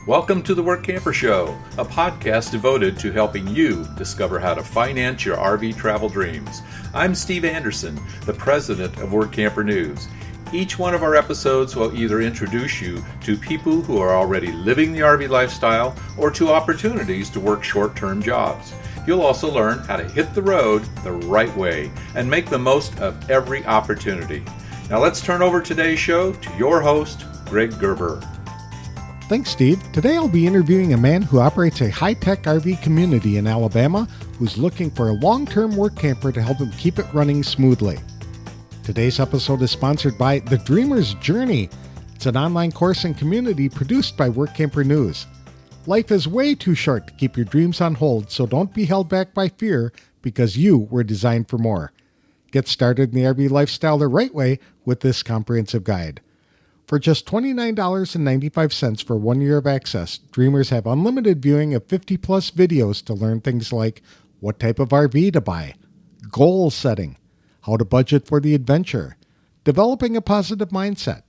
Welcome to the Workamper Show, a podcast devoted to helping you discover how to finance your RV travel dreams. I'm Steve Anderson, the president of Workamper News. Each one of our episodes will either introduce you to people who are already living the RV lifestyle or to opportunities to work short-term jobs. You'll also learn how to hit the road the right way and make the most of every opportunity. Now let's turn over today's show to your host, Greg Gerber. Thanks, Steve. Today I'll be interviewing a man who operates a high-tech RV community in Alabama who's looking for a long-term work camper to help him keep it running smoothly. Today's episode is sponsored by The Dreamer's Journey. It's an online course and community produced by Workamper News. Life is way too short to keep your dreams on hold, so don't be held back by fear because you were designed for more. Get started in the RV lifestyle the right way with this comprehensive guide. For just $29.95 for 1 year of access, Dreamers have unlimited viewing of 50-plus videos to learn things like what type of RV to buy, goal setting, how to budget for the adventure, developing a positive mindset,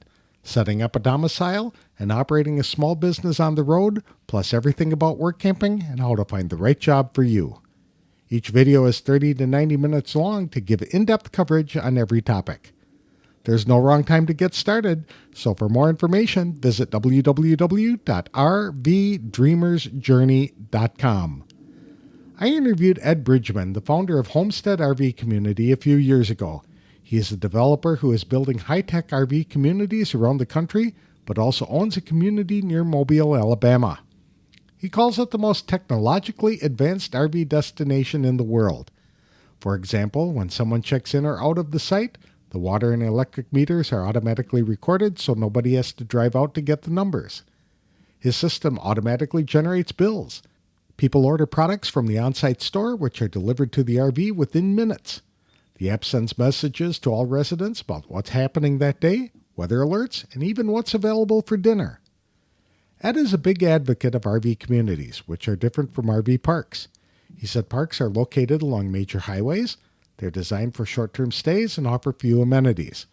setting up a domicile, and operating a small business on the road, plus everything about work camping and how to find the right job for you. Each video is 30 to 90 minutes long to give in-depth coverage on every topic. There's no wrong time to get started, so for more information, visit www.rvdreamersjourney.com. I interviewed Ed Bridgman, the founder of Homestead RV Community, a few years ago. He is a developer who is building high-tech RV communities around the country, but also owns a community near Mobile, Alabama. He calls it the most technologically advanced RV destination in the world. For example, when someone checks in or out of the site, the water and electric meters are automatically recorded so nobody has to drive out to get the numbers. His system automatically generates bills. People order products from the on-site store, which are delivered to the RV within minutes. The app sends messages to all residents about what's happening that day, weather alerts, and even what's available for dinner. Ed is a big advocate of RV communities, which are different from RV parks. He said parks are located along major highways. They're designed for short-term stays and offer few amenities.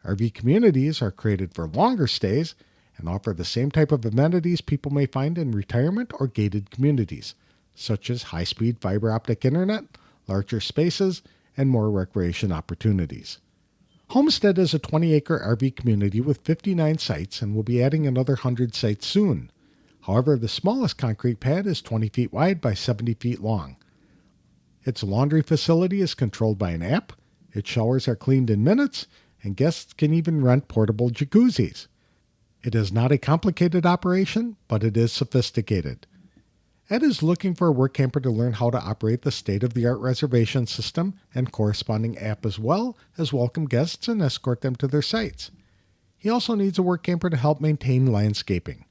RV communities are created for longer stays and offer the same type of amenities people may find in retirement or gated communities, such as high-speed fiber optic internet, larger spaces, and more recreation opportunities. Homestead is a 20-acre RV community with 59 sites and will be adding another 100 sites soon. However, the smallest concrete pad is 20 feet wide by 70 feet long. Its laundry facility is controlled by an app, its showers are cleaned in minutes, and guests can even rent portable jacuzzis. It is not a complicated operation, but it is sophisticated. Ed is looking for a work camper to learn how to operate the state-of-the-art reservation system and corresponding app as well as welcome guests and escort them to their sites. He also needs a work camper to help maintain landscaping.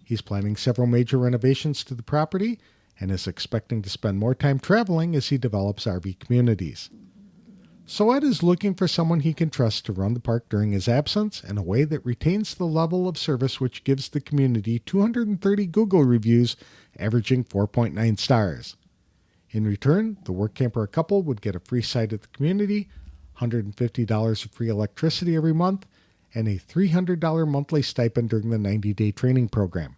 He's planning several major renovations to the property and is expecting to spend more time traveling as he develops RV communities. So Ed is looking for someone he can trust to run the park during his absence in a way that retains the level of service which gives the community 230 Google reviews, averaging 4.9 stars. In return, the work camper couple would get a free site at the community, $150 of free electricity every month, and a $300 monthly stipend during the 90-day training program.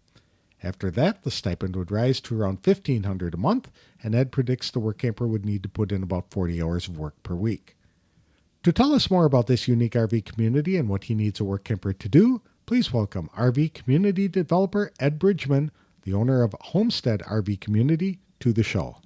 After that, the stipend would rise to around $1,500 a month, and Ed predicts the work camper would need to put in about 40 hours of work per week. To tell us more about this unique RV community and what he needs a work camper to do, please welcome RV community developer Ed Bridgman, the owner of Homestead RV Community, to the show.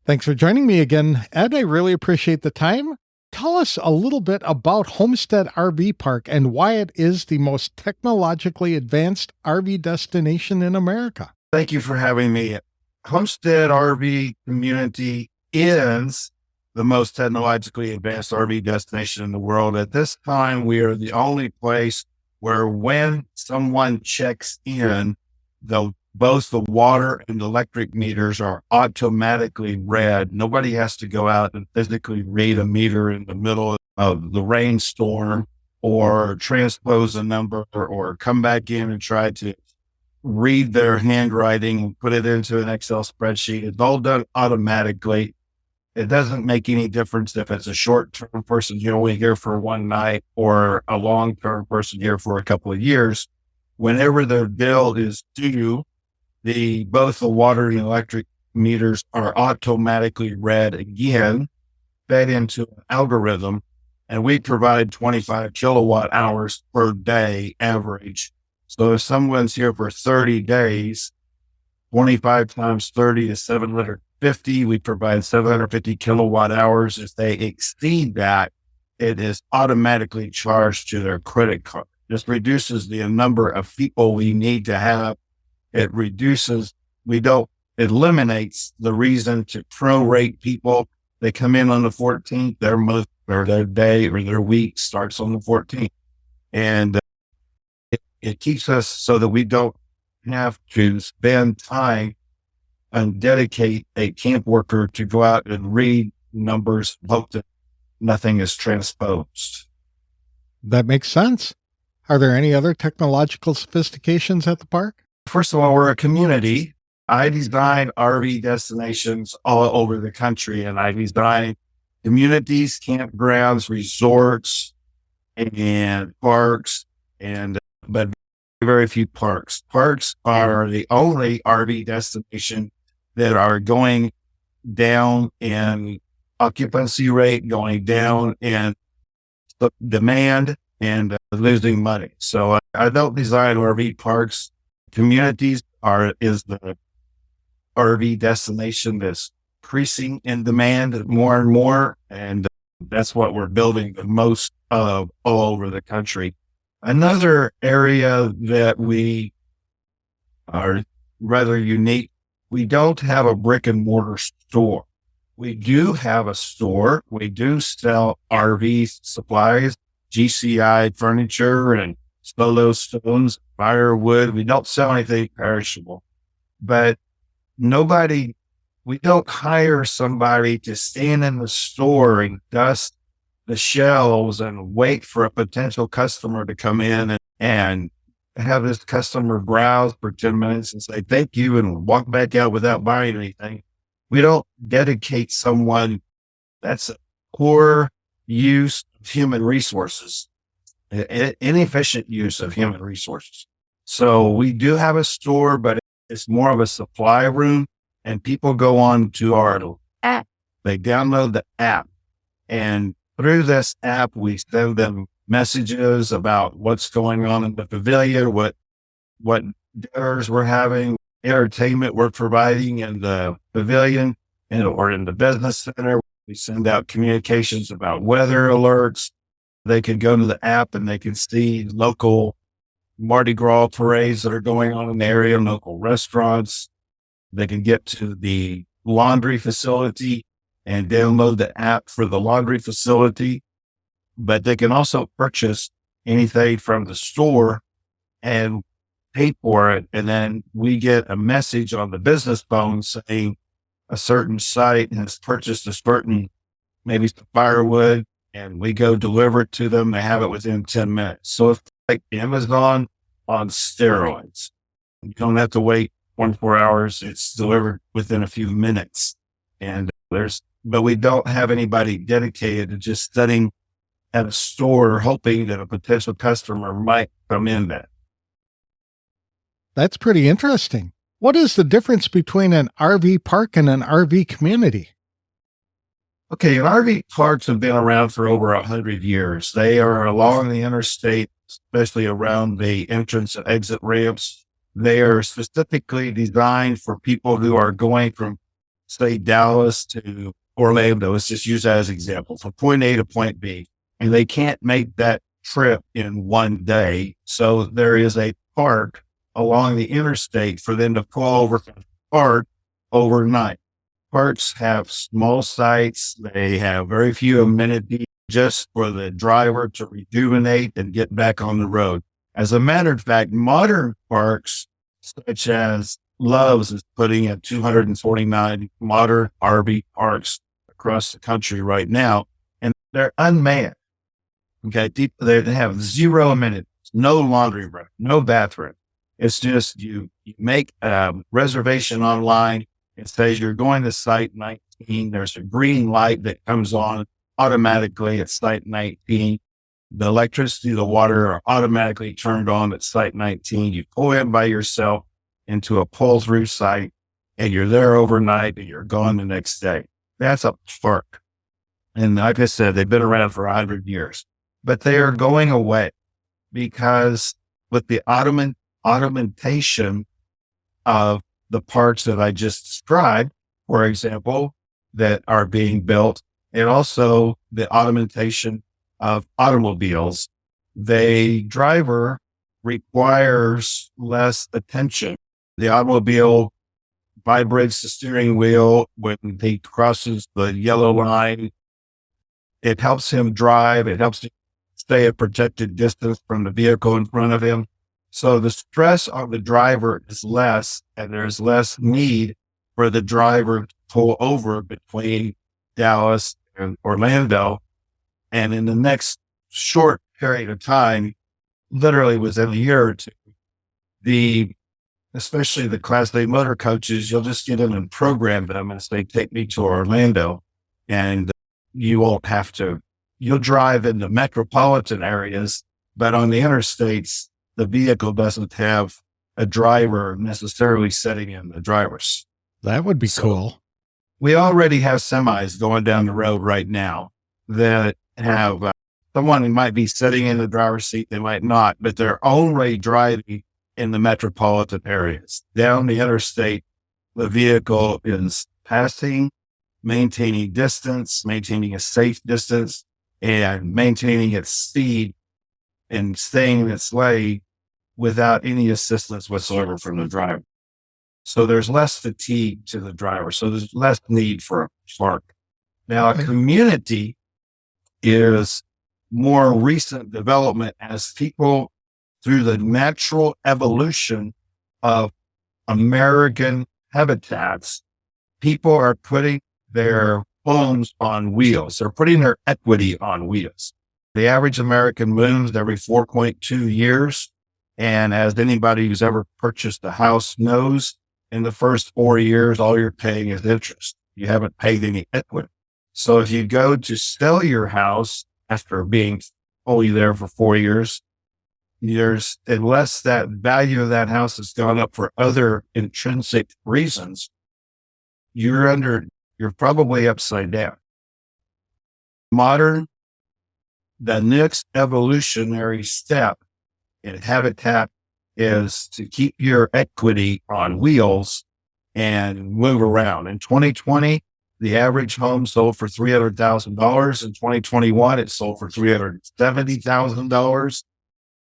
Thanks for joining me again, Ed. I really appreciate the time. Tell us a little bit about Homestead RV Park and why it is the most technologically advanced RV destination in America. Thank you for having me. Homestead RV Community is the most technologically advanced RV destination in the world. At this time, we are the only place where when someone checks in, both the water and electric meters are automatically read. Nobody has to go out and physically read a meter in the middle of the rainstorm or transpose a number or come back in and try to read their handwriting and put it into an Excel spreadsheet. It's all done automatically. It doesn't make any difference if it's a short-term person, only here for one night or a long-term person here for a couple of years. whenever their bill is due, both the water and electric meters are automatically read again, fed into an algorithm, and we provide 25 kilowatt hours per day average. So if someone's here for 30 days, 25 times 30 is 750. We provide 750 kilowatt hours. If they exceed that, it is automatically charged to their credit card. This reduces the number of people we need to have. It eliminates the reason to prorate people. They come in on the 14th, their month or their day or their week starts on the 14th. And it keeps us so that we don't have to spend time and dedicate a camp worker to go out and read numbers, hope that nothing is transposed. That makes sense. Are there any other technological sophistications at the park? First of all, we're a community. I design RV destinations all over the country, and I design communities, campgrounds, resorts, and parks, but very few parks. Parks are the only RV destination that are going down in occupancy rate, going down in demand, and losing money. So I don't design RV parks. Communities is the RV destination that's increasing in demand more and more, and that's what we're building the most of all over the country. Another area that we are rather unique, we don't have a brick and mortar store. We do have a store. We do sell RV supplies, GCI furniture and solo stones, firewood. We don't sell anything perishable, but we don't hire somebody to stand in the store and dust the shelves and wait for a potential customer to come in and have this customer browse for 10 minutes and say, thank you, and walk back out without buying anything. We don't dedicate someone. That's a poor use of human resources, inefficient use of human resources. So we do have a store, but it's more of a supply room, and people go on to our app. They download the app, and through this app, we send them messages about what's going on in the pavilion, what dinners we're having, entertainment we're providing in the pavilion or in the business center. We send out communications about weather alerts. They can go to the app and they can see local Mardi Gras parades that are going on in the area, local restaurants. They can get to the laundry facility and download the app for the laundry facility. But they can also purchase anything from the store and pay for it. And then we get a message on the business phone saying a certain site has purchased a certain, maybe some firewood, and we go deliver it to them. They have it within 10 minutes. So it's like Amazon on steroids. You don't have to wait 24 hours. It's delivered within a few minutes. And but we don't have anybody dedicated to just sitting at a store hoping that a potential customer might come in there. That's pretty interesting. What is the difference between an RV park and an RV community? Okay, RV parks have been around for over 100 years. They are along the interstate, especially around the entrance and exit ramps. They are specifically designed for people who are going from, say, Dallas to Orlando. Let's just use that as an example, from point A to point B. And they can't make that trip in one day. So there is a park along the interstate for them to pull over from the park overnight. Parks have small sites. They have very few amenities just for the driver to rejuvenate and get back on the road. As a matter of fact, modern parks, such as Love's, is putting in 249 modern RV parks across the country right now, and they're unmanned. Okay, they have zero amenities, no laundry room, no bathroom. It's just you make a reservation online. It says you're going to site 19. There's a green light that comes on automatically at site 19. The electricity, the water are automatically turned on at site 19. You pull in by yourself into a pull-through site, and you're there overnight, and you're gone the next day. That's a perk. And like I said, they've been around for 100 years, but they are going away because with the automation of the parts that I just described, for example, that are being built, and also the automation of automobiles, the driver requires less attention. The automobile vibrates the steering wheel when he crosses the yellow line. It helps him drive. It helps him stay a protected distance from the vehicle in front of him. So the stress on the driver is less, and there's less need for the driver to pull over between Dallas and Orlando. And in the next short period of time, literally within a year or two, especially the Class A motor coaches, you'll just get in and program them and say, take me to Orlando. And you won't have to, you'll drive in the metropolitan areas, but on the interstates, the vehicle doesn't have a driver necessarily sitting in the driver's. That would be cool. We already have semis going down the road right now that have someone who might be sitting in the driver's seat, they might not, but they're only driving in the metropolitan areas. Down the interstate, the vehicle is passing, maintaining distance, maintaining a safe distance, and maintaining its speed and staying in its lane without any assistance whatsoever from the driver. So there's less fatigue to the driver. So there's less need for a park. Now, a community is more recent development as people, through the natural evolution of American habitats, people are putting their homes on wheels. They're putting their equity on wheels. The average American moves every 4.2 years. And as anybody who's ever purchased a house knows, in the first 4 years, all you're paying is interest. You haven't paid any equity. So if you go to sell your house after being only there for 4 years, unless that value of that house has gone up for other intrinsic reasons, you're probably upside down. The next evolutionary step in habitat is to keep your equity on wheels and move around. In 2020, the average home sold for $300,000. In 2021, it sold for $370,000.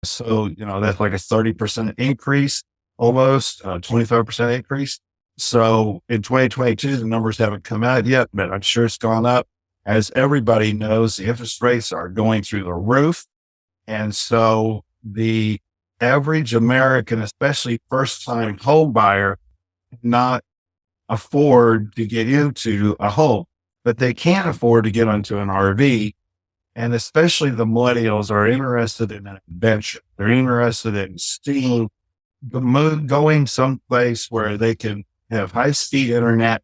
So, that's like a 30% increase, almost 25% increase. So in 2022, the numbers haven't come out yet, but I'm sure it's gone up. As everybody knows, the interest rates are going through the roof. And so the average American, especially first-time home buyer, cannot afford to get into a home, but they can afford to get onto an RV. And especially the millennials are interested in an adventure. They're interested in seeing going someplace where they can have high-speed internet.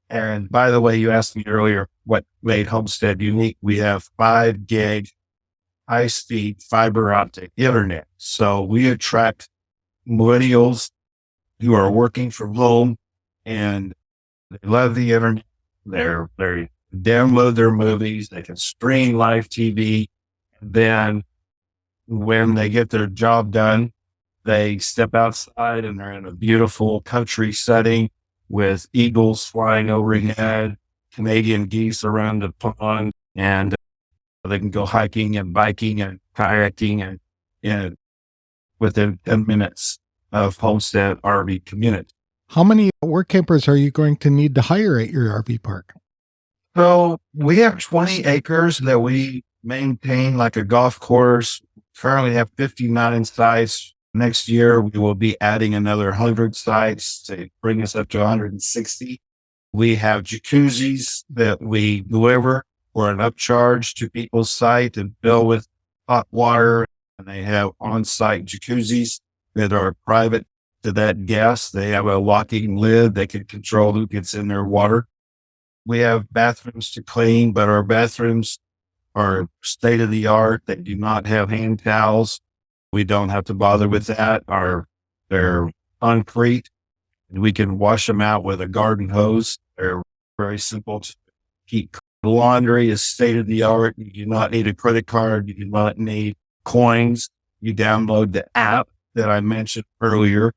And by the way, you asked me earlier what made Homestead unique. We have 5 gig high-speed fiber optic internet. So we attract millennials who are working from home and they love the internet. They download their movies. They can stream live TV. And then when they get their job done, they step outside and they're in a beautiful country setting with eagles flying overhead, Canadian geese around the pond, and they can go hiking and biking and kayaking and within 10 minutes of Homestead RV Community. How many work campers are you going to need to hire at your RV park? So we have 20 acres that we maintain like a golf course. Currently have 59 sites. Next year, we will be adding another 100 sites to bring us up to 160. We have jacuzzis that we deliver for an upcharge to people's site and fill with hot water. And they have on-site jacuzzis that are private to that guest. They have a locking lid. They can control who gets in their water. We have bathrooms to clean, but our bathrooms are state of the art. They do not have hand towels. We don't have to bother with that. They're concrete. We can wash them out with a garden hose. They're very simple to keep. The laundry is state of the art. You do not need a credit card. You do not need coins. You download the app that I mentioned earlier,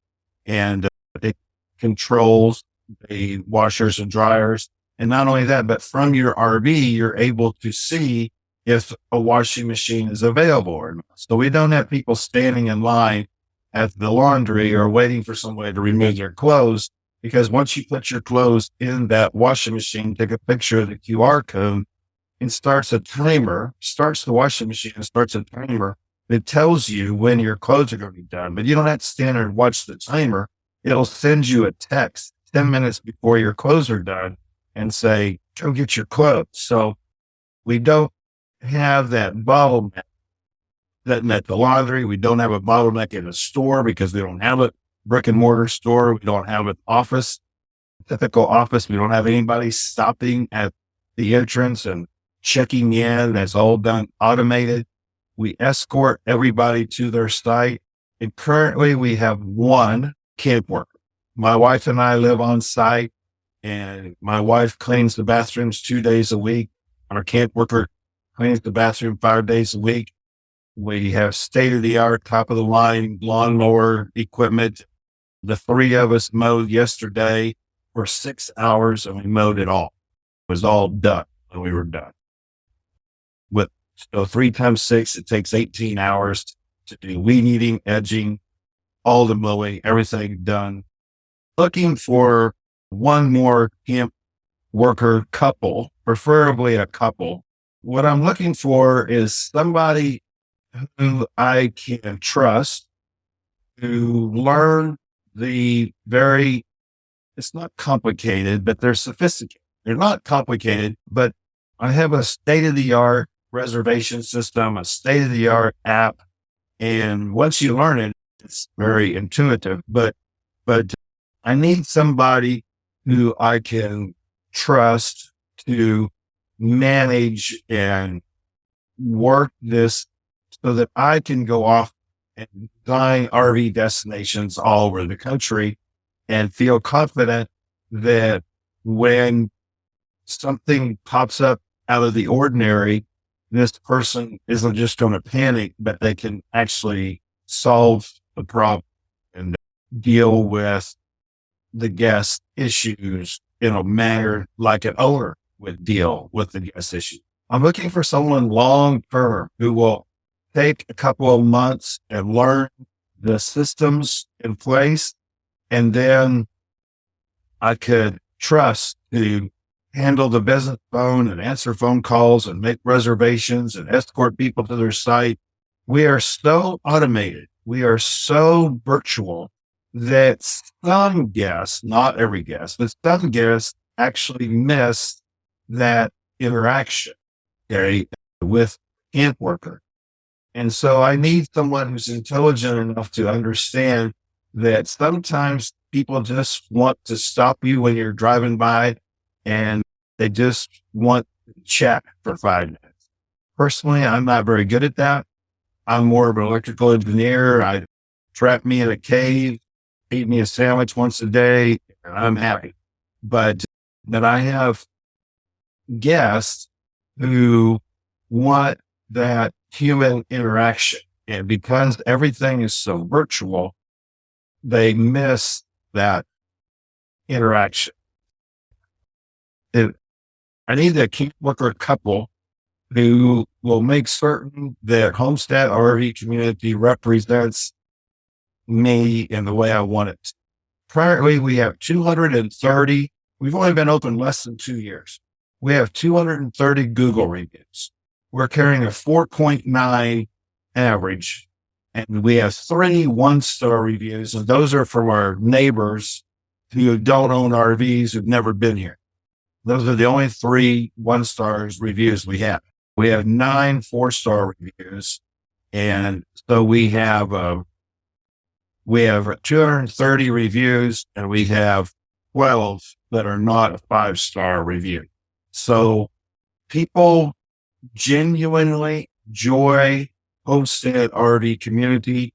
and it controls the washers and dryers. And not only that, but from your RV, you're able to see if a washing machine is available or not. So we don't have people standing in line at the laundry or waiting for somebody to remove their clothes, because once you put your clothes in that washing machine, take a picture of the QR code, it starts a timer, starts the washing machine and starts a timer that tells you when your clothes are going to be done. But you don't have to stand there and watch the timer. It'll send you a text 10 minutes before your clothes are done and say, go get your clothes. So we don't have that bottleneck that at the laundry. We don't have a bottleneck in a store because we don't have a brick and mortar store. We don't have an office, typical office. We don't have anybody stopping at the entrance and checking in. That's all done automated. We escort everybody to their site. And currently we have one camp worker. My wife and I live on site, and my wife cleans the bathrooms 2 days a week. Our camp worker cleans the bathroom 5 days a week. We have state-of-the-art, top-of-the-line lawnmower equipment. The three of us mowed yesterday for 6 hours, and we mowed it all. It was all done when we were done. So 3 times 6, it takes 18 hours to do weed eating, edging, all the mowing, everything done. Looking for one more camp worker couple, preferably a couple. What I'm looking for is somebody who I can trust to learn it's not complicated, but they're sophisticated. They're not complicated, but I have a state-of-the-art reservation system, a state-of-the-art app. And once you learn it, it's very intuitive, but I need somebody who I can trust to manage and work this so that I can go off and design RV destinations all over the country and feel confident that when something pops up out of the ordinary, this person isn't just going to panic, but they can actually solve the problem and deal with the guest issues in a manner like an owner would deal with the guest issue. I'm looking for someone long-term who will take a couple of months and learn the systems in place, and then I could trust to handle the business phone and answer phone calls and make reservations and escort people to their site. We are so automated. We are so virtual that some guests, not every guest, but some guests actually miss that interaction, okay, with camp worker. And so I need someone who's intelligent enough to understand that sometimes people just want to stop you when you're driving by and they just want to chat for 5 minutes. Personally, I'm not very good at that. I'm more of an electrical engineer. I trap me in a cave, eat me a sandwich once a day, and I'm happy. But I have guests who want that human interaction. And because everything is so virtual, they miss that interaction. I need a camp worker couple who will make certain that Homestead RV Community represents me in the way I want it. Currently, we have 230. We've only been open less than 2 years. We have 230 Google reviews. We're carrying a 4.9 average, and we have 3 one-star reviews, and those are from our neighbors who don't own RVs, who've never been here. Those are the only 3 one-stars reviews we have. We have 9 4-star reviews, and so we have 230 reviews, and we have 12 that are not a 5-star review. So people genuinely enjoy Homestead RV Community.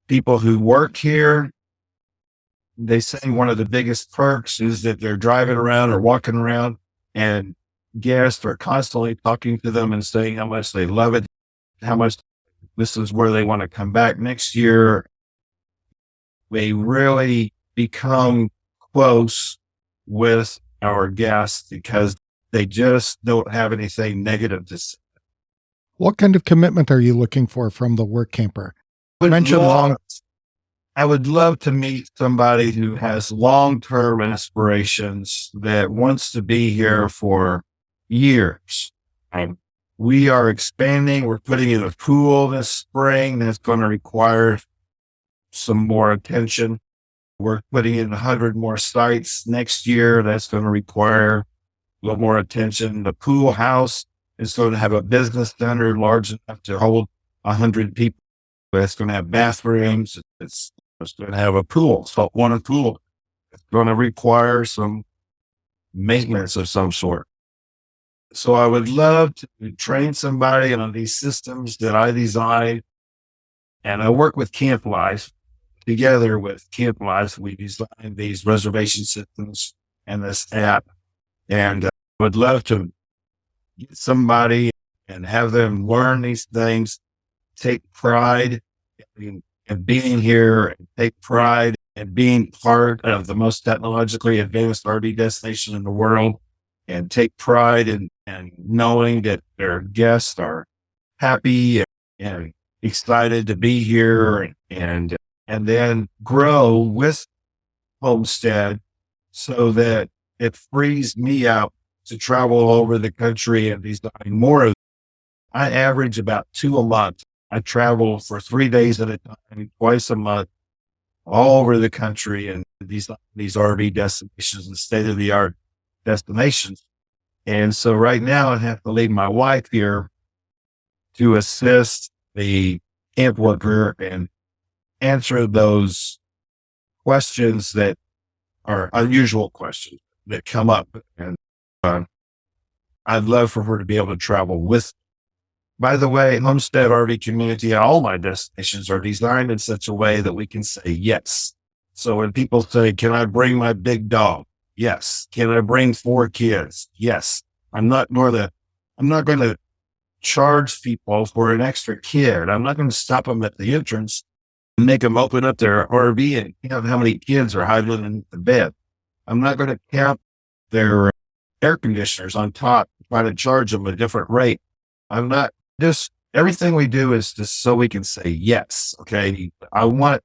People who work here, they say one of the biggest perks is that they're driving around or walking around and guests are constantly talking to them and saying how much they love it, how much this is where they want to come back next year. They really become close with our guests because they just don't have anything negative to say. What kind of commitment are you looking for from the Workamper? I would love to meet somebody who has long-term aspirations that wants to be here for years. We are expanding. We're putting in a pool this spring that's going to require some more attention. We're putting in 100 more sites next year. That's going to require a little more attention. The pool house is going to have a business center large enough to hold 100 people. It's going to have bathrooms. It's going to have a pool, saltwater pool. It's going to require some maintenance of some sort. So I would love to train somebody on these systems that I design. And I work with Camp Life. Together with Camp Life, we designed these reservation systems and this app. And I would love to get somebody and have them learn these things, take pride in being here, and take pride in being part of the most technologically advanced RV destination in the world, and take pride in knowing that their guests are happy and excited to be here, and then grow with Homestead so that it frees me up to travel all over the country and design more. I average about 2 a month. I travel for 3 days at a time, twice a month, all over the country and these RV destinations and state-of-the-art destinations. And so right now I have to leave my wife here to assist the camp worker and answer those questions that are unusual questions that come up. And I'd love for her to be able to travel with. By the way, Homestead RV Community and all my destinations are designed in such a way that we can say yes. So when people say, can I bring my big dog? Yes. Can I bring 4 kids? Yes. I'm not going to charge people for an extra kid. I'm not going to stop them at the entrance and make them open up their RV and count how many kids are hiding in the bed. I'm not going to count their air conditioners on top, try to charge them a different rate. I'm not just, everything we do is just so we can say yes. Okay. I want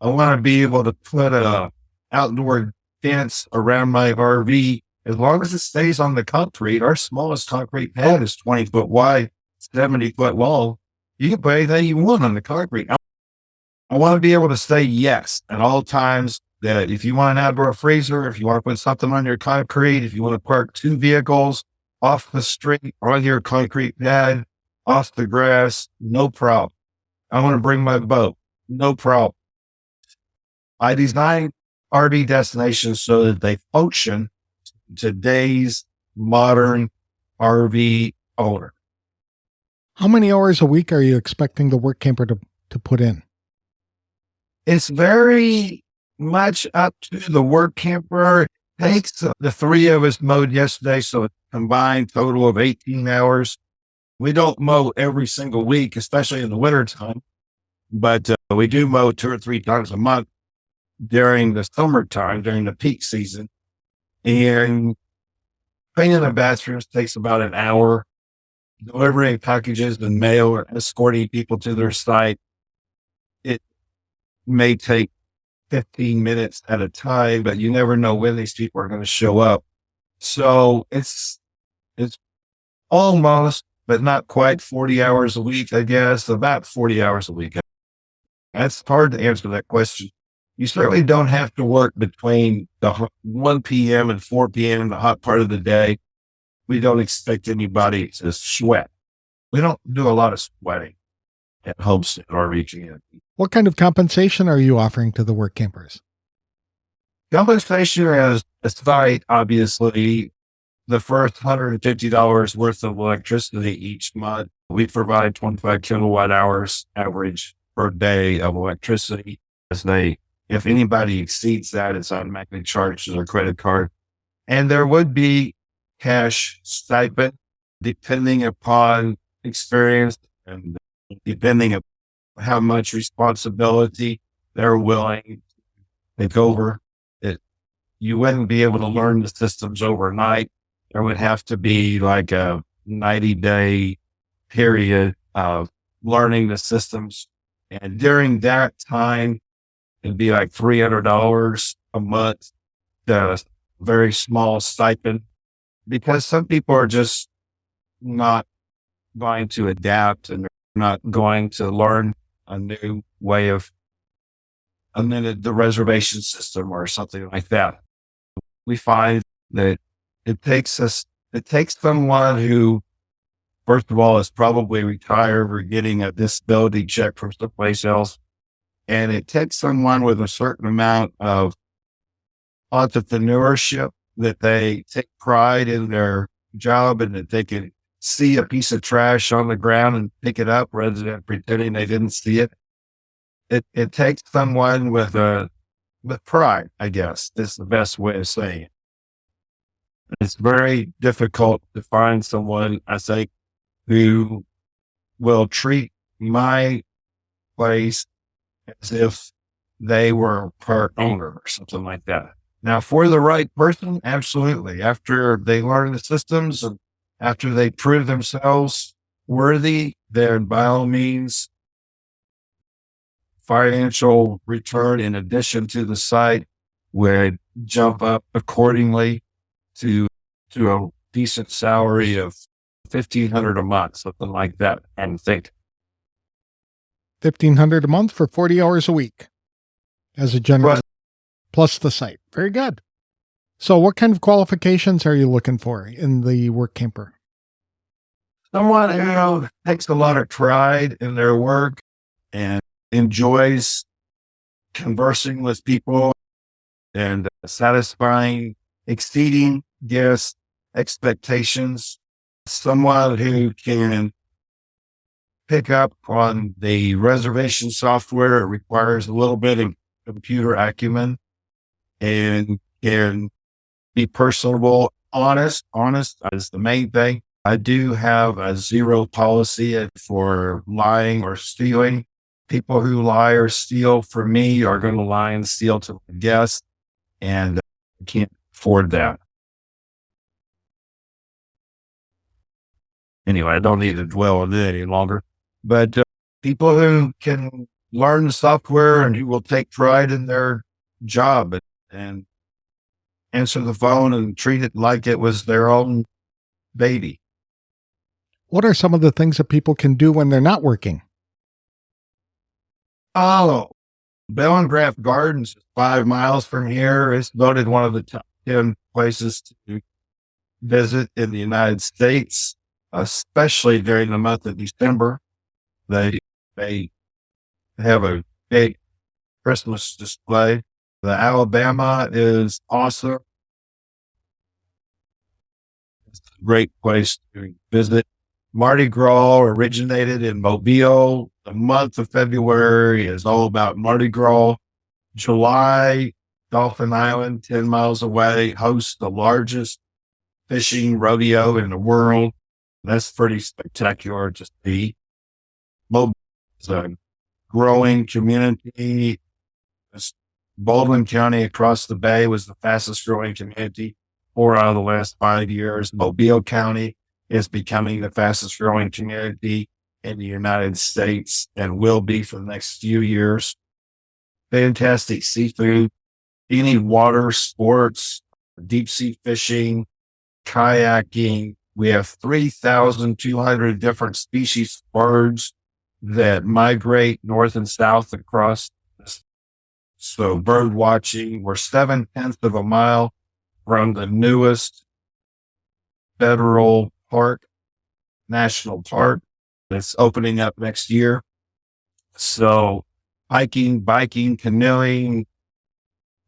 to be able to put a outdoor fence around my RV as long as it stays on the concrete. Our smallest concrete pad is 20 foot wide, 70 foot long. You can put anything you want on the concrete. I want to be able to say yes at all times, that if you want an outdoor freezer, if you want to put something on your concrete, if you want to park 2 vehicles off the street or on your concrete pad, off the grass, no problem. I want to bring my boat, no problem. I design RV destinations so that they function today's modern RV owner. How many hours a week are you expecting the Workamper to put in? It's very much up to the Workamper. It takes the 3 of us mowed yesterday, so a combined total of 18 hours. We don't mow every single week, especially in the wintertime, but we do mow 2 or 3 times a month during the summertime, during the peak season. And cleaning the bathrooms takes about an hour. Delivering packages and mail or escorting people to their site, it may take 15 minutes at a time, but you never know when these people are going to show up. So it's almost, but not quite 40 hours a week, I guess, about 40 hours a week. That's hard to answer that question. You certainly don't have to work between the 1 p.m. and 4 p.m., the hot part of the day. We don't expect anybody to sweat. We don't do a lot of sweating at Homestead RV Community. What kind of compensation are you offering to the Workampers? Compensation as a site, obviously, the first $150 worth of electricity each month. We provide 25 kilowatt hours average per day of electricity. If anybody exceeds that, it's automatically charged to their credit card. And there would be cash stipend depending upon experience and depending on how much responsibility they're willing to take over. You wouldn't be able to learn the systems overnight. There would have to be like a 90-day period of learning the systems. And during that time, it'd be like $300 a month, the very small stipend, because some people are just not going to adapt and they're not going to learn a new way of the reservation system or something like that. We find that it takes someone who, first of all, is probably retired or getting a disability check from someplace else. And it takes someone with a certain amount of entrepreneurship, that they take pride in their job and that they can see a piece of trash on the ground and pick it up rather than pretending they didn't see it. It takes someone with pride, I guess, is the best way of saying it. It's very difficult to find someone, I think, who will treat my place as if they were part owner or something like that. Now, for the right person, absolutely. After they learn the systems and after they prove themselves worthy, then by all means, financial return in addition to the site would jump up accordingly to a decent salary of $1,500 a month, something like that. And think $1,500 a month for 40 hours a week as a general, plus the site. Very good. So what kind of qualifications are you looking for in the Workamper? Someone who takes a lot of pride in their work and enjoys conversing with people and exceeding guest expectations. Someone who can pick up on the reservation software. It requires a little bit of computer acumen and can be personable, honest. Honest is the main thing. I do have a zero policy for lying or stealing. People who lie or steal for me are going to lie and steal to the guests, and I can't afford that. Anyway, I don't need to dwell on it any longer. But people who can learn the software and who will take pride in their job and answer the phone and treat it like it was their own baby. What are some of the things that people can do when they're not working? Oh, Bellengraff Gardens, 5 miles from here, is voted one of the top 10 places to visit in the United States, especially during the month of December. They have a big Christmas display. The Alabama is awesome. It's a great place to visit. Mardi Gras originated in Mobile. The month of February is all about Mardi Gras. July, Dolphin Island, 10 miles away, hosts the largest fishing rodeo in the world. That's pretty spectacular to see. Mobile is a growing community. Baldwin County across the bay was the fastest growing community 4 out of the last 5 years. Mobile County is becoming the fastest growing community in the United States and will be for the next few years. Fantastic seafood, any water sports, deep sea fishing, kayaking. We have 3,200 different species of birds that migrate north and south across this. So bird watching, we're 7/10 of a mile from the newest federal national park that's opening up next year. So hiking, biking, canoeing,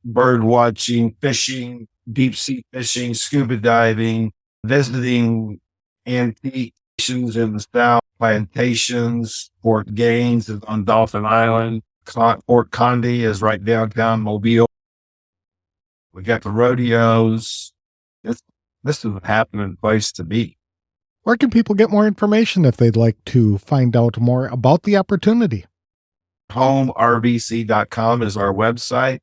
bird watching, fishing, deep sea fishing, scuba diving, visiting antiques in the South, plantations. Fort Gaines is on Dauphin Island. Fort Conde is right downtown Mobile. We got the rodeos. This is a happening place to be. Where can people get more information if they'd like to find out more about the opportunity? HomeRVC.com is our website.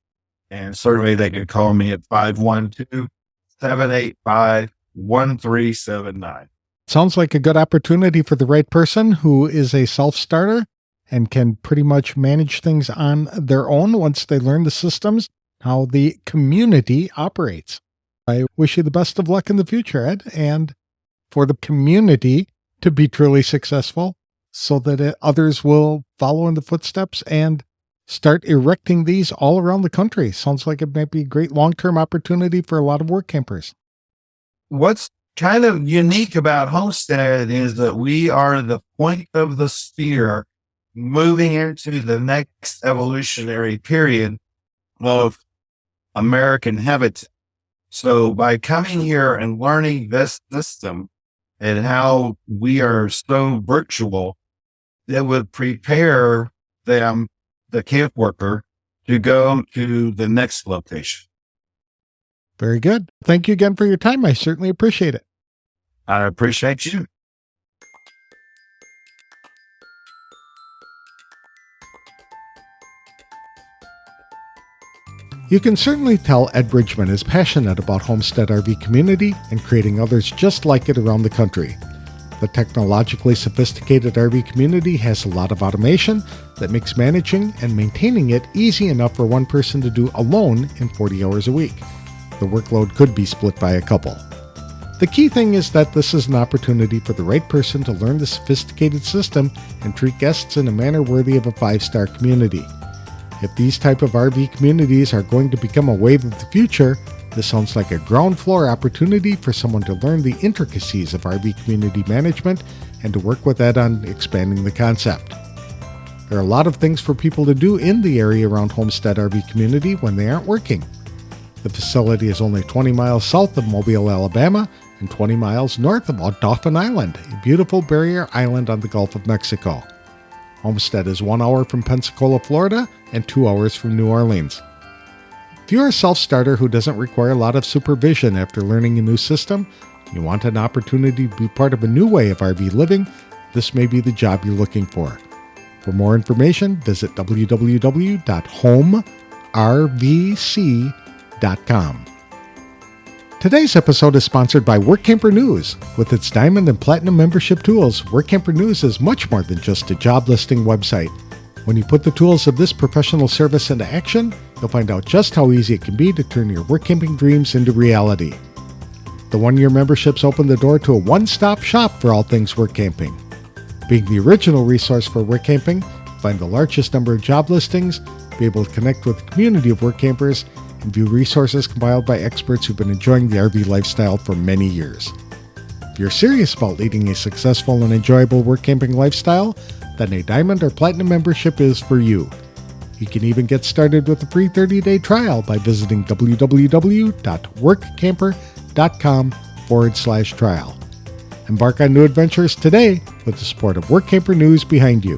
And certainly they can call me at 512-785-1379. Sounds like a good opportunity for the right person who is a self-starter and can pretty much manage things on their own once they learn the systems, how the community operates. I wish you the best of luck in the future, Ed, and for the community to be truly successful so that others will follow in the footsteps and start erecting these all around the country. Sounds like it might be a great long-term opportunity for a lot of work campers. What's kind of unique about Homestead is that we are the point of the spear moving into the next evolutionary period of American habitat. So by coming here and learning this system and how we are so virtual, that would prepare them, the camp worker, to go to the next location. Very good. Thank you again for your time. I certainly appreciate it. I appreciate you. You can certainly tell Ed Bridgman is passionate about Homestead RV Community and creating others just like it around the country. The technologically sophisticated RV community has a lot of automation that makes managing and maintaining it easy enough for one person to do alone in 40 hours a week. The workload could be split by a couple. The key thing is that this is an opportunity for the right person to learn the sophisticated system and treat guests in a manner worthy of a 5-star community. If these type of RV communities are going to become a wave of the future, this sounds like a ground floor opportunity for someone to learn the intricacies of RV community management and to work with Ed on expanding the concept. There are a lot of things for people to do in the area around Homestead RV Community when they aren't working. The facility is only 20 miles south of Mobile, Alabama, and 20 miles north of Dauphin Island, a beautiful barrier island on the Gulf of Mexico. Homestead is 1 hour from Pensacola, Florida, and 2 hours from New Orleans. If you're a self-starter who doesn't require a lot of supervision after learning a new system, and you want an opportunity to be part of a new way of RV living, this may be the job you're looking for. For more information, visit www.homervc.com. Today's episode is sponsored by Workamper News. With its Diamond and Platinum membership tools, Workamper News is much more than just a job listing website. When you put the tools of this professional service into action, you'll find out just how easy it can be to turn your work camping dreams into reality. The one-year memberships open the door to a one-stop shop for all things work camping. Being the original resource for work camping, find the largest number of job listings, be able to connect with a community of work campers, and view resources compiled by experts who've been enjoying the RV lifestyle for many years. If you're serious about leading a successful and enjoyable work camping lifestyle, then a Diamond or Platinum membership is for you. You can even get started with a free 30-day trial by visiting www.workcamper.com/trial. Embark on new adventures today with the support of Workamper News behind you.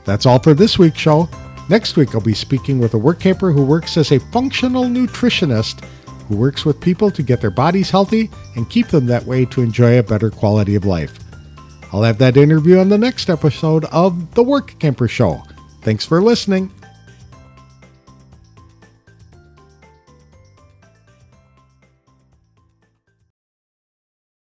That's all for this week's show. Next week, I'll be speaking with a work camper who works as a functional nutritionist who works with people to get their bodies healthy and keep them that way to enjoy a better quality of life. I'll have that interview on the next episode of The Work Camper Show. Thanks for listening.